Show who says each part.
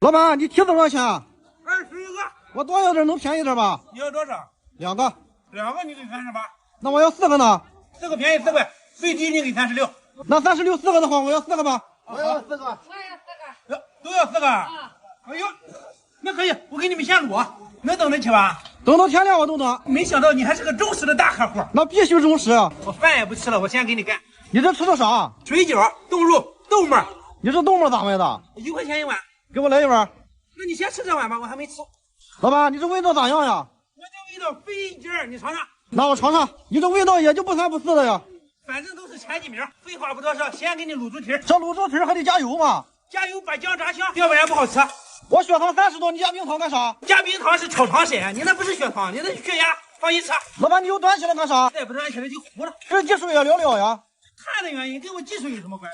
Speaker 1: 老板，你提子多少钱？21
Speaker 2: 个。
Speaker 1: 我多要点，能便宜点吧？
Speaker 2: 你要多少
Speaker 1: ？2个。
Speaker 2: 2个你给38。
Speaker 1: 那我要4个呢
Speaker 2: ？4个便宜4块，最低你给36。
Speaker 1: 那36，4个的话，我要4个吧？
Speaker 3: 我要4个。
Speaker 2: 都要4个。哎呦，那可以，我给你们现卤，能等得起吧？
Speaker 1: 等到天亮我都等。
Speaker 2: 没想到你还是个忠实的大客户。
Speaker 1: 那必须忠实。
Speaker 2: 我饭也不吃了，我先给你干。
Speaker 1: 你这吃的啥？
Speaker 2: 水饺、冻肉、豆沫。
Speaker 1: 你这豆沫咋卖的
Speaker 2: ？1块钱一碗。
Speaker 1: 给我来一碗。
Speaker 2: 那你先吃这碗吧，我还没吃。
Speaker 1: 老板，你这味道咋样呀？
Speaker 2: 我这味道飞劲儿，你尝尝。
Speaker 1: 那我尝尝，你这味道也就不3不4的呀。
Speaker 2: 反正都是前几名。废话不多说，先给你卤猪蹄儿。
Speaker 1: 这卤猪蹄儿还得加油吗？
Speaker 2: 加油把姜炸香，要不然不好吃。
Speaker 1: 我血糖30多，你加冰糖干啥？
Speaker 2: 加冰糖是炒糖色，你那不是血糖，你那是血压。放心吃。
Speaker 1: 老板，你又端起来干啥？
Speaker 2: 再不端起来就糊了。
Speaker 1: 这技术也聊聊呀。
Speaker 2: 看的原因跟我技术有什么关系？